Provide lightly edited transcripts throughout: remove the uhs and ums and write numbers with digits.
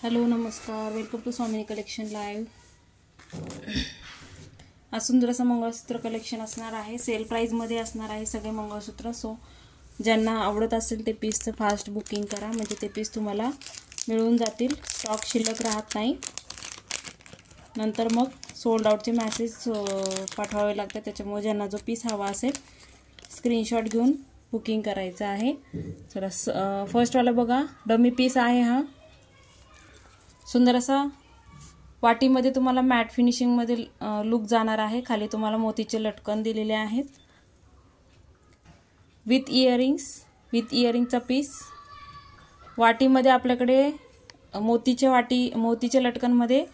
Hello नमस्कार, welcome to Swamini collection live. आज सुंदर असं मंगळसूत्र कलेक्शन असणार आहे। सेल प्राइसमध्ये असणार आहे सगळे मंगळसूत्र। सो ज्यांना आवडत असेल ते पीसचं फास्ट बुकिंग करा, म्हणजे ते पीस तुम्हाला मिळून जातील, स्टॉक शिल्लक राहत नाही। नंतर मग सोल्ड आउटचे मेसेज पाठवावे लागतात, त्याच्यामुळे ज्यांना जो पीस हवा असेल स्क्रीनशॉट घेऊन बुकिंग करायचं आहे। चला फर्स्ट वाला बघा, डमी पीस आहे हा। सुंदर असा वाटीमध्ये तुम्हाला मॅट फिनिशिंग मध्ये लुक जाणार आहे। खाली तुम्हाला मोतीचे लटकन दिलेले आहेत विथ इयरिंगचा पीस। वाटीमध्ये आपल्याकडे मोतीचे लटकन मध्ये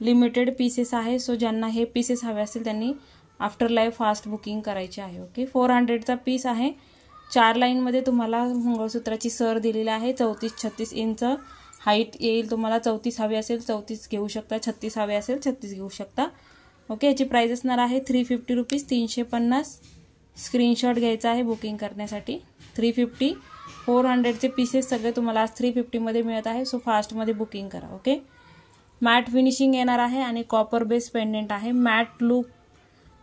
लिमिटेड पीसेस आहे। सो ज्यांना हे पीसेस हवे असतील त्यांनी आफ्टर लाईव्ह फास्ट बुकिंग करायचे आहे। ओके, 400चा पीस आहे। 4 लाईन मध्ये तुम्हाला मंगळसूत्राची सर दिलेली आहे। 34-36 इंच हाईट येईल तुम्हाला। 34 हवे असेल 34 घेऊ शकता, 36 हवे असेल 36 घेऊ शकता। ओके, याची प्राइस असणार आहे 350 रुपीज, 350। स्क्रीनशॉट घ्यायचा आहे बुकिंग करण्यासाठी। 350 400चे पीसेस सगळे तुम्हाला आज 350 मध्ये मिळत आहे। सो फास्ट मध्ये बुकिंग करा। ओके, मॅट फिनिशिंग येणार आहे आणि कॉपर बेस पेंडेंट आहे। मॅट लुक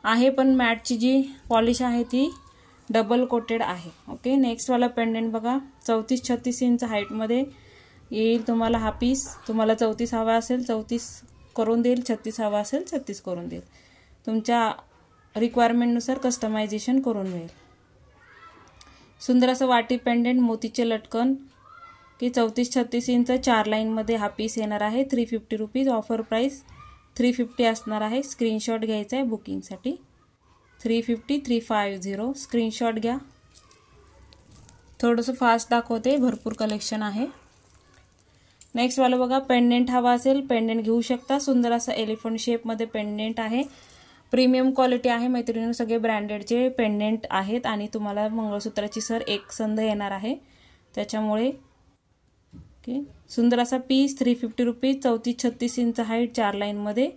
आहे, पण मॅटची जी पॉलिश आहे ती डबल कोटेड आहे। ओके, नेक्स्ट वाला पेंडेंट बघा, 34-36 इंच हाईट मध्ये येईल तुम्हाला हा पीस। तुम्हाला 34 हवा असेल 34 करून देईल, 36 हवा असेल 36 करून देईल, तुमच्या रिक्वायरमेंट नुसार कस्टमायझेशन करून मिळेल। सुंदर असं वाटी पेंडेंट, मोतीचे लटकन की 34-36 इंच 4 लाईन मध्ये हा पीस येणार आहे। 350 रुपीज, ऑफर प्राइस 350 असणार आहे। स्क्रीनशॉट घ्यायचा आहे बुकिंग साठी। 350 स्क्रीनशॉट घ्या। थोडंसं फास्ट दाखवते, भरपूर कलेक्शन आहे। नेक्स्ट वाला बघा, पेंडेंट हवा असेल पेंडेंट घेऊ शकता। सुंदर असा एलिफंट शेप मध्ये पेंडेंट आहे, प्रीमियम क्वालिटी आहे मैत्रिणींनो। सगळे ब्रँडेडचे पेंडेंट आहेत आणि तुम्हाला मंगळसूत्राची सर एक संध येणार आहे त्याच्यामुळे। ओके, सुंदर असा piece 350 rupees, 34-36 inch height 4 line मध्ये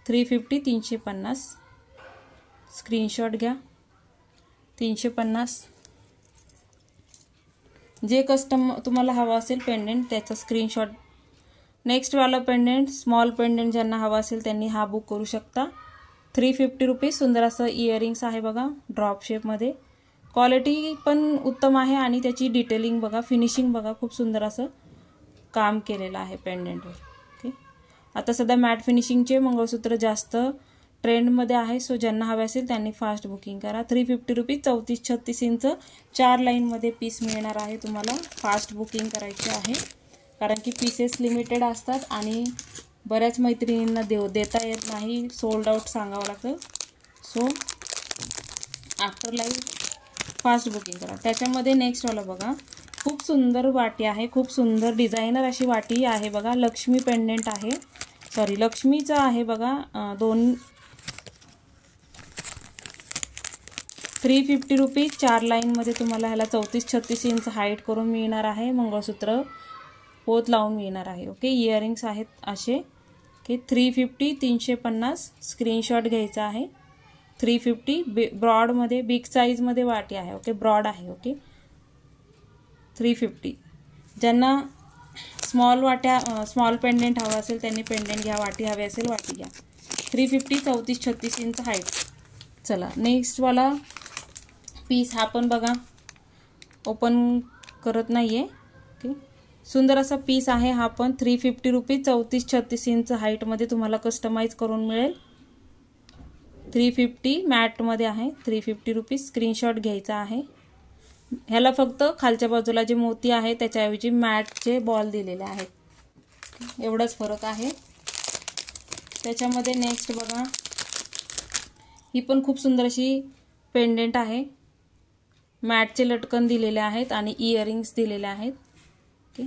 350 350। स्क्रीनशॉट घ्या। 350 जे कस्टम तुम्हाला हवा असेल पेंडेंट त्याचा स्क्रीनशॉट। नेक्स्ट वाला पेंडेंट, स्मॉल पेंडेंट ज्यांना हवा असेल त्यांनी हा बुक करू शकता। 350 रुपीज। सुंदर असं इयरिंग्स आहे बघा, ड्रॉप शेप मध्ये। क्वालिटी पण उत्तम आहे आणि त्याची डिटेलिंग बघा, फिनिशिंग बघा, खूप सुंदर असं काम केलेलं आहे पेंडेंटवर। ओके, आता सध्या मॅट फिनिशिंगचे मंगळसूत्र जास्त ट्रेंड मध्ये आहे। सो ज्यांना हवे असेल त्यांनी फास्ट बुकिंग करा। 350 रुपीज, 34-36 इंच 4 लाईन मध्ये पीस मिळणार आहे तुम्हाला। फास्ट बुकिंग करायचे आहे कारण की पीसेस लिमिटेड असतात आणि बऱ्याच मैत्रिणींना देता येत नाही, सोल्ड आउट सांगावं लागतं। So after live fast booking करा। त्याच्यामध्ये नेक्स्ट वाला बघा, खूप सुंदर वाटी आहे, खूप सुंदर डिझायनर अशी वाटी आहे बघा। लक्ष्मी पेंडेंट आहे, सॉरी लक्ष्मीचा आहे बघा। 350 रुपीज, 4 लाईन मध्ये तुम्हाला ह्याला 34-36 इंच हाईट करून मिळणार आहे। मंगळसूत्र पोत लावून मिळणार आहे। ओके, इयरिंग्स आहेत असे। ओके, 350 350 स्क्रीनशॉट घ्यायचा आहे। 350 ब्रॉड मध्ये, बिग साईज मध्ये वाटी आहे। ओके, ब्रॉड आहे। ओके, 350। ज्यांना स्मॉल पेंडेंट हवा असेल त्यांनी पेंडेंट घ्या, वाटी हवी असेल वाटी घ्या। 350 34-36 इंच हाईट। चला नेक्स्ट वाला पीस हा पण बघा, ओपन करत नाहीये। ओके, सुंदर असा पीस आहे हा पण। 350 रुपीज, 34-36 इंच हाईट मध्ये तुम्हाला कस्टमाइज करून मिळेल। 350 मॅट मध्ये आहे। 350 रुपीज, स्क्रीनशॉट घ्यायचा आहे। ह्याला फक्त खालच्या बाजूला जे मोती आहे त्याच्याऐवजी मॅटचे बॉल दिलेले आहेत, एवढाच फरक आहे त्याच्यामध्ये। नेक्स्ट बघा, ही पण खूप सुंदर अशी पेंडेंट आहे। मॅटचे लटकन दिलेले आहेत आणि इयरिंग्स दिलेले आहेत। ओके,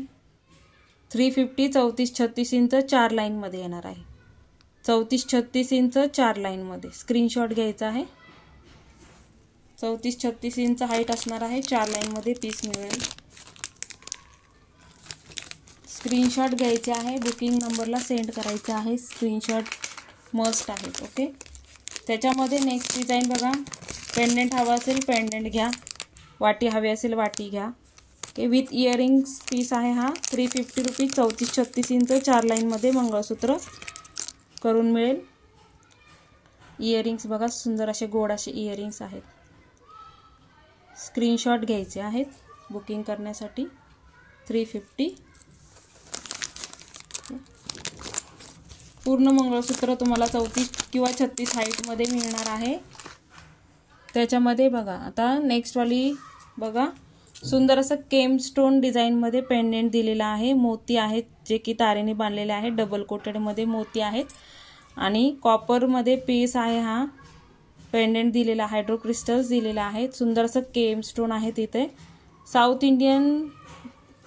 350 34-36 इंच 4 लाईन मध्ये येणार आहे। 34-36 इंच 4 लाईन मध्ये स्क्रीनशॉट घ्यायचा आहे। 34-36 इंच हाईट असणार आहे, 4 लाईन मध्ये पीस मिळेल। स्क्रीनशॉट घ्यायचे आहे, बुकिंग नंबरला सेंड करायचे आहे। स्क्रीनशॉट मस्ट आहे। ओके, त्याच्यामध्ये नेक्स्ट डिझाईन बघा, पेंडेंट हवा असेल पेंडेंट घ्या, वाटी हवी असेल वाटी घ्या। ओके, विथ इयरिंग्स पीस आहे हा 350 रुपीज. 34-36 इंच 4 लाईनमध्ये मंगळसूत्र करून मिळेल. इयरिंग्स बघा, सुंदर असे गोड असे इयरिंग्स आहेत. स्क्रीनशॉट घ्यायचे आहेत बुकिंग करण्यासाठी. 350. पूर्ण मंगळसूत्र तुम्हाला 34 किंवा 36 हाईटमध्ये मिळणार आहे. त्याच्यामध्ये बघा आता नेक्स्टवाली बघा, सुंदर असं केमस्टोन डिझाईनमध्ये पेंडेंट दिलेला आहे. मोती आहेत जे की तारेने बांधलेले आहेत. डबल कोटेडमध्ये मोती आहेत आणि कॉपरमध्ये पीस आहे. हा पेंडेंट दिलेला, हायड्रो क्रिस्टल्स दिलेला आहेत. सुंदर असं केमस्टोन आहे तिथे. साऊथ इंडियन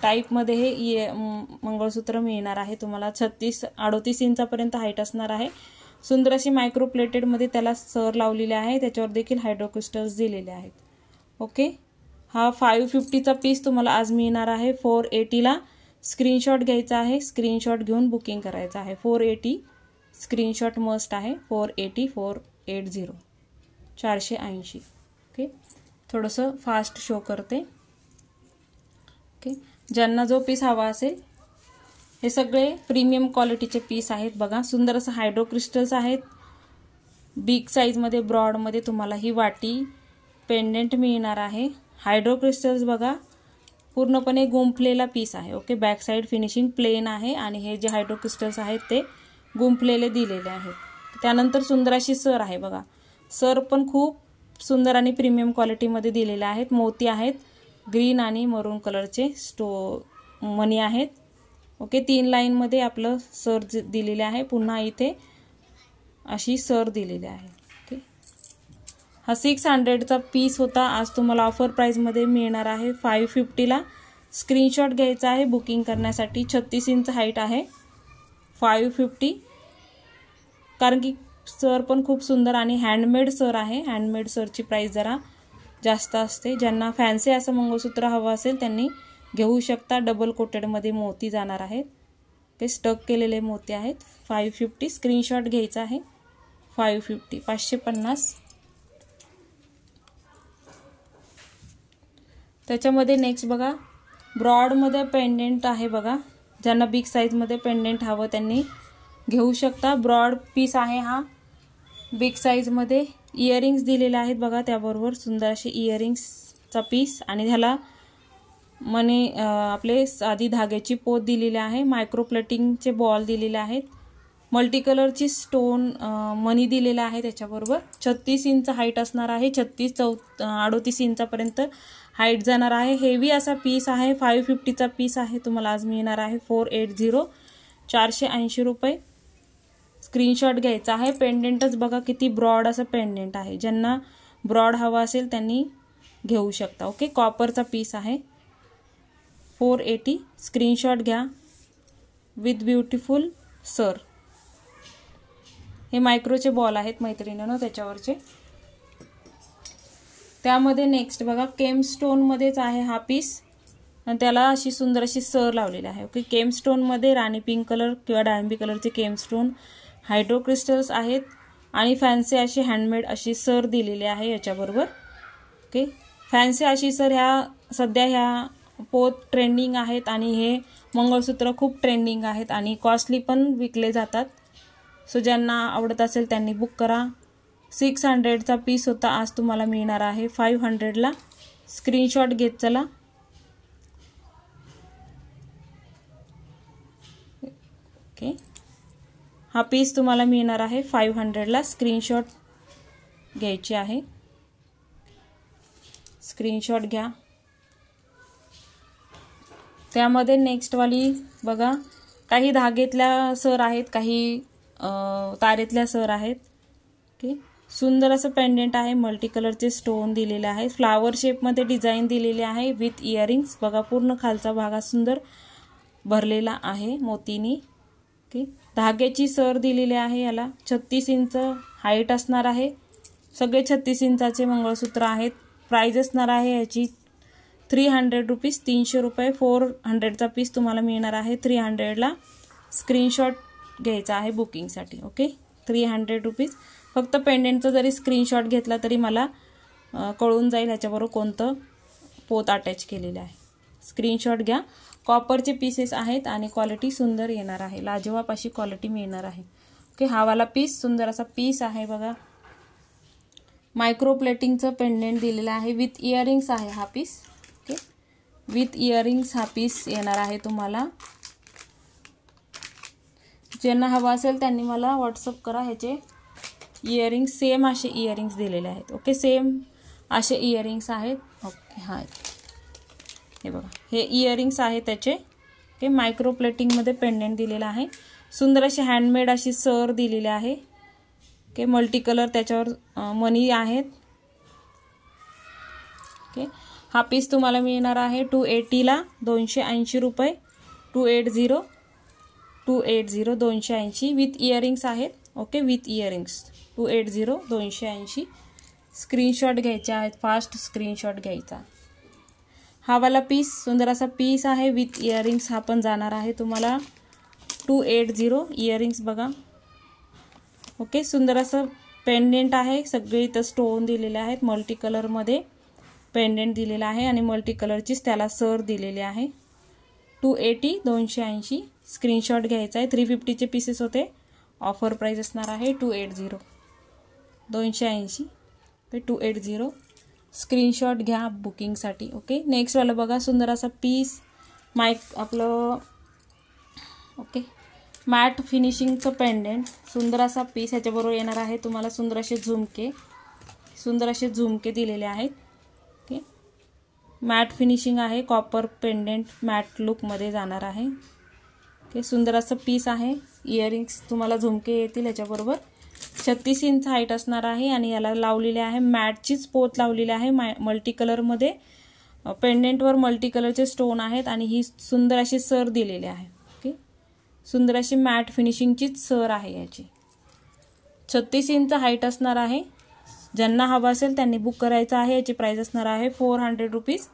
टाईपमध्ये हे मंगळसूत्र मिळणार आहे तुम्हाला. 36-38 इंचापर्यंत हाईट असणार आहे. सुंदर अशी मायक्रो प्लेटेडमध्ये त्याला सर लावलेले आहे. त्याच्यावर देखील हायड्रो क्रिस्टल्स दिलेले आहेत. ओके, हा 550चा पीस तुम्हाला आज मिळणार आहे. 480ला स्क्रीनशॉट घ्यायचा आहे. स्क्रीनशॉट घेऊन बुकिंग करायचं आहे. 480 स्क्रीनशॉट मस्ट आहे. 480 480. ओके, थोडंसं फास्ट शो करते. ओके, ज्यांना जो पीस हवा असेल, हे सगळे प्रीमियम क्वालिटीचे पीस आहेत. बघा, सुंदर असं हायड्रो क्रिस्टल्स आहेत. बिग साईजमध्ये ब्रॉडमध्ये तुम्हाला ही वाटी पेंडेंट मिळणार आहे. हायड्रो क्रिस्टल्स बघा, पूर्णपणे गुंफलेला पीस आहे. Okay, back side finishing plain आहे आणि हे जे हायड्रो क्रिस्टल्स आहेत ते गुंफलेले दिलेले आहेत. त्यानंतर सुंदर अशी सर आहे बघा. सर पण खूप सुंदर आणि प्रीमियम क्वालिटीमध्ये दिलेले आहेत. मोती आहेत. ग्रीन आणि मरून कलरचे मणी आहेत. ओके, 3 लाईनमध्ये आपलं सर दिलेले आहे. पुन्हा इथे अशी सर दिलेली आहे. ओके, हा 600चा पीस होता. आज तुम्हाला ऑफर प्राईजमध्ये मिळणार आहे 550ला. स्क्रीनशॉट घ्यायचा आहे बुकिंग करण्यासाठी. 36 इंच हाईट आहे. 550, कारण की सर पण खूप सुंदर आणि हँडमेड सर आहे. हँडमेड सरची प्राईस जरा जास्त असते. ज्यांना फॅन्सी असं मंगळसूत्र हवं असेल त्यांनी घेऊ शकता. डबल कोटेडमध्ये मोती जाणार आहेत. ते स्टक केलेले मोती आहेत. 550 स्क्रीनशॉट घ्यायचा आहे. 550 550. त्याच्यामध्ये नेक्स्ट बघा, ब्रॉडमध्ये पेंडेंट आहे बघा. ज्यांना बिग साईजमध्ये पेंडेंट हवं त्यांनी घेऊ शकता. ब्रॉड पीस आहे हा बिग साईजमध्ये. इयरिंग्स दिलेले आहेत बघा. त्याबरोबर सुंदर असे इयरिंग्सचा पीस आणि ह्याला मनी आपले साधी धाग्याची पोत दिलेली आहे. मायक्रो प्लेटिंगचे बॉल दिलेले आहेत. मल्टी कलरची स्टोन मनी दिलेला आहे त्याच्याबरोबर. 36 इंच हाईट असणार आहे. 36-38 इंचापर्यंत हाईट जाणार आहे. हेवी असा पीस आहे. 550चा पीस आहे. तुम्हाला आज मिळणार आहे 480 480 रुपये. स्क्रीनशॉट घ्यायचा आहे. पेंडेंटच बघा किती ब्रॉड असं पेंडेंट आहे. ज्यांना ब्रॉड हवा असेल त्यांनी घेऊ शकता. ओके, कॉपरचा पीस आहे. 480 स्क्रीनशॉट घ्या विथ ब्युटिफुल सर. हे मायक्रोचे बॉल आहेत मैत्रिणींनो त्याच्यावरचे. त्यामध्ये नेक्स्ट बघा, केमस्टोनमध्येच आहे हा पीस आणि त्याला अशी सुंदर अशी सर लावलेली आहे. ओके, केमस्टोनमध्ये राणी पिंक कलर किंवा डाळिंबी कलरचे केमस्टोन, हायड्रो क्रिस्टल्स आहेत आणि फॅन्सी अशी हँडमेड अशी सर दिलेली आहे याच्याबरोबर. ओके, फॅन्सी अशी सर ह्या सध्या ह्या पोत ट्रेंडिंग आहेत आणि हे मंगळसूत्र खूप ट्रेंडिंग आहेत आणि कॉस्टली पण विकले जातात. सो ज्यांना आवडत असेल त्यांनी बुक करा. 600चा पीस होता. आज तुम्हाला मिळणार आहे 500ला. स्क्रीनशॉट घेत चला. ओके, हा पीस तुम्हाला मिळणार आहे 500ला. स्क्रीनशॉट घ्यायची आहे. स्क्रीनशॉट घ्या. त्यामध्ये नेक्स्टवाली बघा, काही धागेतल्या सर आहेत, काही तारेतल्या सर आहेत. ओके, सुंदर असं पेंडेंट आहे. मल्टी कलरचे स्टोन दिलेले आहेत. फ्लावर शेपमध्ये डिझाईन दिलेली आहे विथ इयरिंग्स. बघा, पूर्ण खालचा भाग सुंदर भरलेला आहे मोतीनी. ओके, धाग्याची सर दिलेली आहे. याला 36 इंच हाईट असणार आहे. सगळे 36 इंचाचे मंगळसूत्र आहेत. प्राइस असणार आहे याची 300 रुपीज, 300 रुपये. 400चा पीस तुम्हाला मिळणार आहे 300ला. स्क्रीनशॉट घ्यायचा आहे बुकिंगसाठी. Okay, 300 rupees. फक्त पेंडेंटचा जरी स्क्रीनशॉट घेतला तरी मला कळून जाईल ह्याच्याबरोबर कोणतं पोत अटॅच केलेलं आहे. स्क्रीनशॉट घ्या. कॉपरचे पीसेस आहेत आणि क्वालिटी सुंदर येणार आहे, लाजवाब अशी क्वालिटी मिळणार आहे. ओके, हा वाला पीस सुंदर असा पीस आहे बघा. मायक्रो प्लेटिंगचं पेंडेंट दिलेलं आहे, विथ इयरिंग्स आहे हा पीस. ओके, विथ इयरिंग्स हा पीस येणार आहे तुम्हाला. ज्यांना हवा असेल त्यांनी मला व्हॉट्सअप करा. ह्याचे इयरिंग्स सेम असे इयरिंग्स दिलेले आहेत. ओके, सेम असे इयरिंग्स आहेत. ओके, हां हे बघा, हे इयरिंग्स आहेत त्याचे. ओके, मायक्रो प्लेटिंगमध्ये पेंडेंट दिलेला आहे. सुंदर अशी हँडमेड अशी सर दिलेली आहे. ओके, मल्टी कलर त्याच्यावर मनी आहेत. ओके, हा पीस तुम्हाला मिळणार आहे 280ला 280 रुपये. 280 280 विथ इयरिंग्स आहेत. Okay, with earrings 280 280. स्क्रीनशॉट घ्यायचे आहेत, फास्ट स्क्रीनशॉट घ्यायचा. हा वाला पीस सुंदर असा पीस आहे, विथ इयरिंग्स हा पण जाणार आहे तुम्हाला 280. इयरिंग्स बघा. ओके, सुंदर असं पेंडेंट आहे. सगळे इथं स्टोन दिलेले आहेत. मल्टी कलरमध्ये पेंडेंट दिलेला आहे आणि मल्टी कलरचीच त्याला सर दिलेली आहे. 280 280. स्क्रीनशॉट घ्यायचा आहे. 350चे पीसेस होते. ऑफर प्राइस असणार आहे 280 280 ते 280. स्क्रीनशॉट घ्या बुकिंगसाठी. ओके, नेक्स्ट वाला बघा, सुंदर असा पीस आपलं ओके मॅट फिनिशिंगचं पेंडेंट. सुंदर असा पीस ह्याच्याबरोबर येणार आहे तुम्हाला. सुंदर असे झुमके दिलेले आहेत. ओके, मॅट फिनिशिंग आहे. कॉपर पेंडेंट मॅट लुकमध्ये जाणार आहे. ओके, सुंदर असं पीस आहे. इयरिंग्स तुम्हाला झुमके येतील ह्याच्याबरोबर. 36 इंच हाईट असणार आहे आणि याला लावलेले आहे मॅटचीच पोत लावलेली आहे. मल्टी कलरमध्ये पेंडेंटवर मल्टी कलरचे स्टोन आहेत आणि ही सुंदर अशी सर दिलेली आहे. ओके, सुंदर अशी मॅट फिनिशिंगचीच सर आहे याची. 36 इंच हाईट असणार आहे. ज्यांना हवा असेल त्यांनी बुक करायचं आहे. याची प्राइस असणार आहे 400 रुपीज.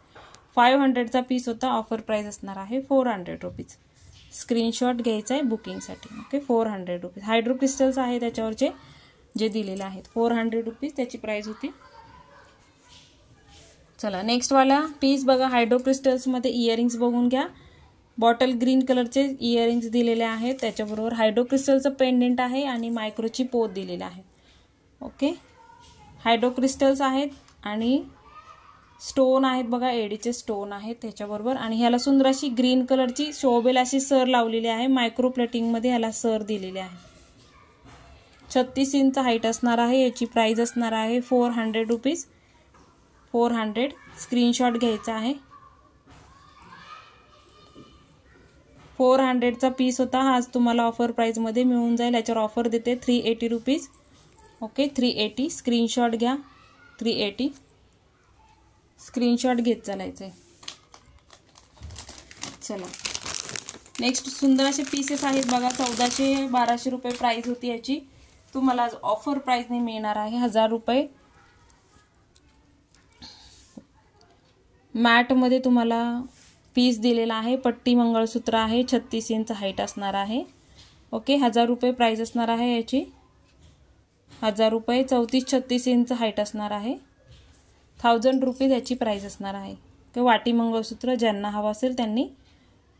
500चा पीस होता. ऑफर प्राइस असणार आहे 400 रुपीज. स्क्रीनशॉट घ्यायचा आहे बुकिंगसाठी. Okay, 400 rupees. हायड्रो क्रिस्टल्स आहे त्याच्यावरचे जे दिलेले आहेत. 400 रुपीज त्याची प्राइस होती. चला नेक्स्ट वाला पीस बघा. हायड्रो क्रिस्टल्समध्ये इयरिंग्स बघून घ्या. बॉटल ग्रीन कलरचे इयरिंग्स दिलेले आहेत. त्याच्याबरोबर हायड्रो क्रिस्टलचं पेंडेंट आहे आणि मायक्रोची पोत दिलेली आहे. ओके, हायड्रो क्रिस्टल्स आहेत आणि स्टोन आहेत बघा, एडीचे स्टोन आहेत त्याच्याबरोबर. आणि ह्याला सुंदर अशी ग्रीन कलरची शोभेल अशी सर लावलेली आहे. मायक्रो प्लेटिंगमध्ये ह्याला सर दिलेली आहे. 36 इंच हाईट असणार आहे. याची प्राइस असणार आहे 400 रुपीज. 400. स्क्रीनशॉट घ्यायचा आहे. 400चा पीस होता. हा आज तुम्हाला ऑफर प्राइसमध्ये मिळून जाईल. याच्यावर ऑफर देते 380 रुपीज. ओके, 380. स्क्रीनशॉट घ्या. 380. स्क्रीनशॉट घेत चालायचं आहे. चला नेक्स्ट सुंदर असे पीसेस आहेत बघा. 1400-1200 रुपये प्राइस होती याची. तुम्हाला आज ऑफर प्राइसने मिळणार आहे 1000 रुपये. मॅटमध्ये तुम्हाला पीस दिलेला आहे. पट्टी मंगळसूत्र आहे. 36 इंच हाईट असणार आहे. ओके, 1000 रुपये प्राइस असणार आहे याची. 1000 रुपये. 34-36 इंच हाईट असणार आहे. 1000 रुपीज याची प्राइस असणार आहे. ओके, वाटी मंगळसूत्र ज्यांना हवं असेल त्यांनी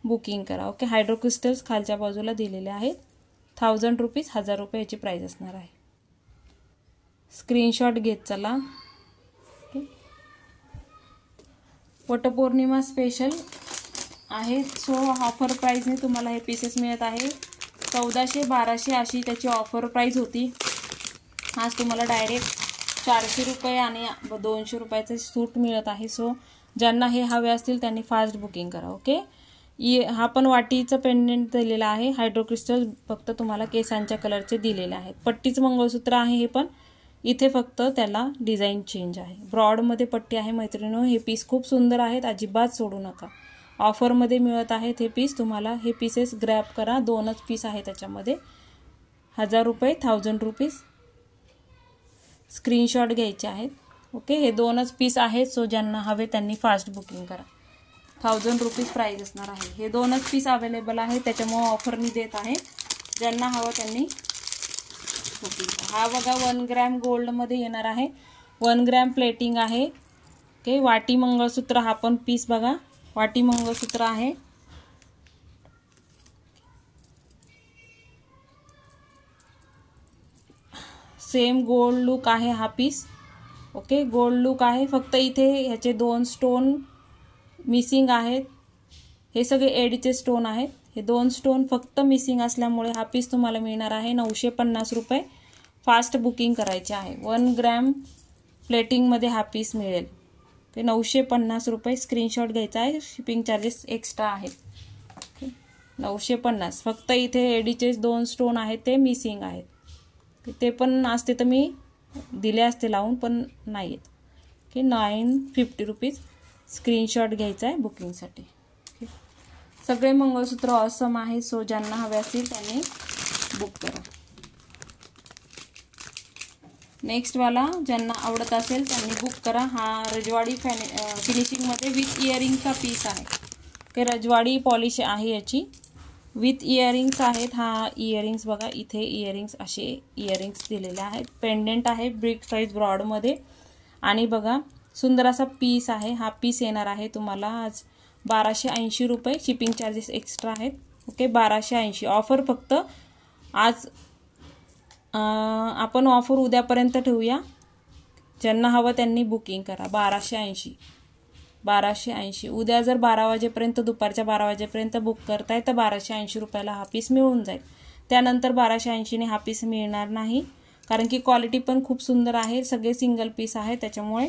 बुकिंग करा. ओके, हायड्रो क्रिस्टल्स खालच्या बाजूला दिलेले आहेत. 1000 रुपीज. 1000 रुपये याची प्राइस असणार आहे. स्क्रीनशॉट घेत चला. ओके, वटपौर्णिमा स्पेशल आहे. सो ऑफर प्राइसने तुम्हाला हे पीसेस मिळत आहे. 1400-1200 अशी त्याची ऑफर प्राइस होती. आज तुम्हाला डायरेक्ट 400 रुपये आणि 200 रुपयाचं सूट मिळत आहे. सो ज्यांना हे हवे असतील त्यांनी फास्ट बुकिंग करा. ओके, हा पण वाटीचं पेंडेंट दिलेला आहे. हायड्रो क्रिस्टल फक्त तुम्हाला केसांच्या कलरचे दिलेले आहेत. पट्टीचं मंगळसूत्र आहे हे पण. इथे फक्त त्याला डिझाईन चेंज आहे. ब्रॉडमध्ये पट्टी आहे मैत्रिणींनो. हे पीस खूप सुंदर आहेत. अजिबात सोडू नका. ऑफरमध्ये मिळत आहेत हे पीस तुम्हाला. हे पीसेस ग्रॅब करा. 2च पीस आहे त्याच्यामध्ये. 1000 रुपये. 1000 रुपीज. स्क्रीनशॉट घ्यायचे आहेत. ओके, हे 2च पीस आहेत. सो ज्यांना हवे त्यांनी फास्ट बुकिंग करा. 1000 रुपीज प्राइस असणार आहे. हे 2च पीस अवेलेबल आहे त्याच्यामुळे ऑफरनी देत आहे. ज्यांना हवं त्यांनी बुकिंग करा. हा बघा 1 ग्रॅम गोल्डमध्ये येणार आहे. 1 ग्रॅम प्लेटिंग आहे. ओके, वाटी मंगळसूत्र हा पण पीस बघा. वाटी मंगळसूत्र आहे. सेम गोल्ड लुक आहे हा पीस. ओके, गोल्ड लुक आहे. फक्त इथे ह्याचे 2 स्टोन मिसिंग आहेत. हे सगळे एडचे स्टोन आहेत. हे 2 स्टोन फक्त मिसिंग असल्यामुळे हा पीस तुम्हाला मिळणार आहे 950 रुपये. फास्ट बुकिंग करायचे आहे. 1 ग्रॅम प्लेटिंगमध्ये हा पीस मिळेल. ते 950 रुपये. स्क्रीनशॉट घ्यायचा आहे. शिपिंग चार्जेस एक्स्ट्रा आहेत. 950. फक्त इथे एडीचे 2 स्टोन आहेत ते मिसिंग आहेत. ते पण असते तर मी दिले असते लावून, पण नाही आहेत. Okay, 950 rupees. स्क्रीनशॉट घ्यायचा आहे बुकिंगसाठी. सगळे मंगळसूत्र ऑसम आहे. सो ज्यांना हवे असतील त्यांनी बुक करा. नेक्स्ट वाला ज्यांना आवडत असेल त्यांनी बुक करा. हा रजवाडी फिनिशिंगमध्ये विथ इयरिंगचा पीस आहे. ओके, रजवाडी पॉलिश आहे याची. विथ इयरिंग्स आहेत. हा इयरिंग्स बघा, इथे इयरिंग्स असे इयरिंग्स दिलेले आहेत. पेंडेंट आहे ब्रिक साईज ब्रॉडमध्ये. आणि बघा सुंदर असा पीस आहे. हा पीस येणार आहे तुम्हाला आज 1280 रुपये. शिपिंग चार्जेस एक्स्ट्रा आहेत. ओके, 1280. ऑफर फक्त आज आपण ऑफर उद्यापर्यंत ठेवूया. ज्यांना हवं त्यांनी बुकिंग करा. 1280. उद्या जर 12 वाजेपर्यंत, दुपारच्या 12 वाजेपर्यंत बुक करताय तर 1280 रुपयाला हा पीस मिळून जाईल. त्यानंतर 1280ने हा पीस मिळणार नाही, कारण की क्वालिटी पण खूप सुंदर आहे. सगळे सिंगल पीस आहे, त्याच्यामुळे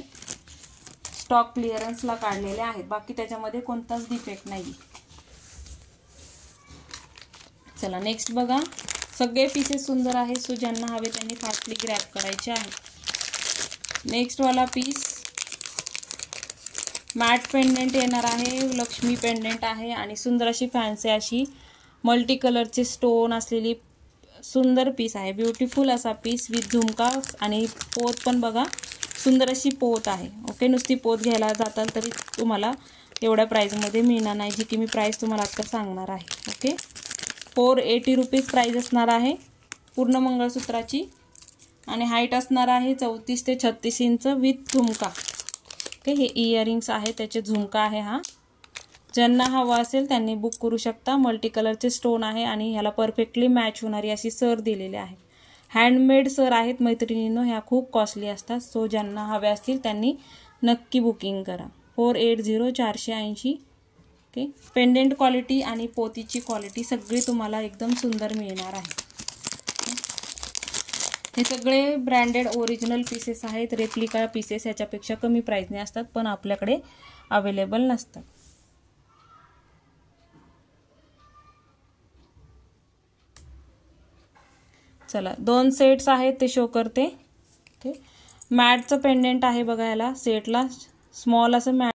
स्टॉक क्लिअरन्सला काढलेले आहेत. बाकी त्याच्यामध्ये कोणताच डिफेक्ट नाही. चला नेक्स्ट बघा. सगळे पीसेस सुंदर आहेत. सो ज्यांना हवे त्यांनी फास्टली ग्रॅब करायचे आहे. नेक्स्ट वाला पीस मॅट पेंडेंट येणार आहे. लक्ष्मी पेंडेंट आहे आणि सुंदर अशी फॅन्सी अशी मल्टी कलरचे स्टोन असलेली सुंदर पीस आहे. ब्युटिफुल असा पीस विथ झुमका आणि पोत पण बघा सुंदर अशी पोत आहे. ओके, नुसती पोत घ्यायला जाताल तरी तुम्हाला एवढ्या प्राईजमध्ये मिळणार नाही, जी की मी प्राईस तुम्हाला आता सांगणार आहे. ओके, 480 रुपीज प्राईज असणार आहे पूर्ण मंगळसूत्राची. आणि हाईट असणार आहे 34 ते 36 इंच विथ झुमका. ओके, हे इयरिंग्स आहे, त्याचे झुमका आहे हा. ज्यांना हवा असेल त्यांनी बुक करू शकता. मल्टी कलरचे स्टोन आहे आणि ह्याला परफेक्टली मॅच होणारी अशी सर दिलेली आहे. हँडमेड सर आहेत मैत्रिणींनो, ह्या खूप कॉस्टली असतात. सो ज्यांना हवे असतील त्यांनी नक्की बुकिंग करा. 480 480. ओके, पेंडेंट क्वालिटी आणि पोतीची क्वालिटी सगळी तुम्हाला एकदम सुंदर मिळणार आहे. हे सगळे ब्रँडेड ओरिजिनल पीसेस आहेत. रेप्लिका पीसेस याच्यापेक्षा कमी प्राईजने असतात, पण आपल्याकडे अवेलेबल नसतात. चला 2 सेट्स आहेत ते शो करते. ओके, मॅटचं पेंडेंट आहे बघा. याला सेटला स्मॉल असं मॅट